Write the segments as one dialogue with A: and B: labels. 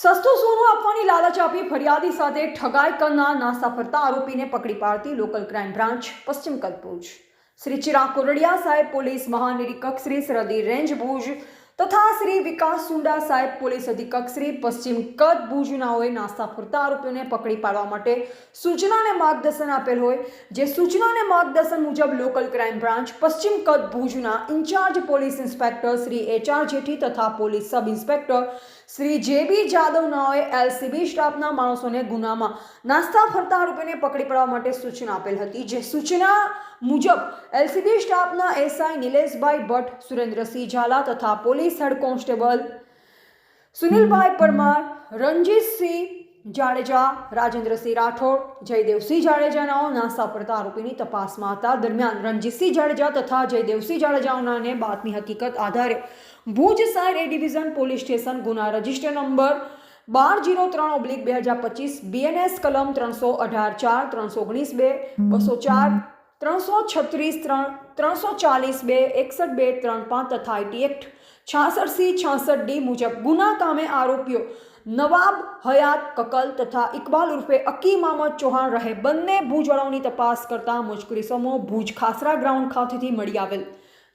A: સસ્તું સોનું આપવાની લાલચ આપી ફરિયાદી સાથે ઠગાઈ કરનાર નાસ્તા ફરતા આરોપીને પકડી પાડતી લોકલ ક્રાઇમ બ્રાન્ચ પશ્ચિમ કચ્છ ભુજ। શ્રી ચિરાગ કોરડિયા સાહેબ પોલીસ મહાનિરીક્ષક શ્રી સરહદી રેન્જ ભુજ તથા શ્રી વિકાસ સુંડા સાહેબ પોલીસ અધિક્ષક શ્રી પશ્ચિમ કચ્છ ભુજનાઓએ નાસ્તા ફરતા આરોપીઓને પકડી પાડવા માટે સૂચના અને માર્ગદર્શન આપેલ હોય, જે સૂચના અને માર્ગદર્શન મુજબ લોકલ ક્રાઇમ બ્રાન્ચ પશ્ચિમ કચ્છ ભુજના incharge police inspector Shri HR Jethi તથા police sub inspector Shri JB જાદવનાઓએ LCB સ્ટાફના માણસોને ગુનામાં નાસ્તા ફરતા આરોપીને પકડી પાડવા માટે સૂચના આપેલ હતી, જે સૂચના મુજબ LCB સ્ટાફના SI નિલેશભાઈ ભટ્ટ, સુરેન્દ્રસિંહ ઝાલા તથા પોલીસ હેડ કોન્સ્ટેબલ સુનિલભાઈ પરમાર, રણજીતસિંહ જાડેજા, રાજેન્દ્રસિંહ રાઠોડ, જયદેવસિંહ જાડેજાનાઓ નાસ્તા ફરતા આરોપીની તપાસમાં હતા। દરમિયાન રણજીતસિંહ જાડેજા તથા જયદેવસિંહ જાડેજાઓનાને બાતમી હકીકત આધારે ભુજ શહેર A ડિવિઝન પોલીસ સ્ટેશન ગુના રજિસ્ટર નંબર 1203/2025 BNS કલમ 318 4 319 2 204 336 3 340 2 61 2 35 તથા IT એક્ટ 66C66D મુજબ ગુના કામે આરોપીઓ નવાબ હયાત કકલ તથા ઇકબાલ ઉર્ફે અકી મામદ ચૌહાણ રહે બંને ભુજવાળાઓની તપાસ કરતા મજકૂરી સમૂહ ભુજ ખાસરા ગ્રાઉન્ડ ખાતેથી મળી આવેલ,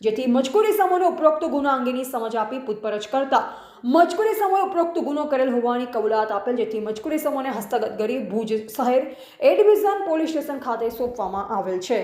A: જેથી મજકૂરી સમૂહને ઉપરોક્ત ગુના અંગેની સમજ આપી પૂછપરછ કરતા મજકૂરી સમૂહે ઉપરોક્ત ગુનો કરેલ હોવાની કબૂલાત આપેલ, જેથી મજકૂરી સમૂહને હસ્તગત કરી ભુજ શહેર A ડિવિઝન પોલીસ સ્ટેશન ખાતે સોંપવામાં આવેલ છે।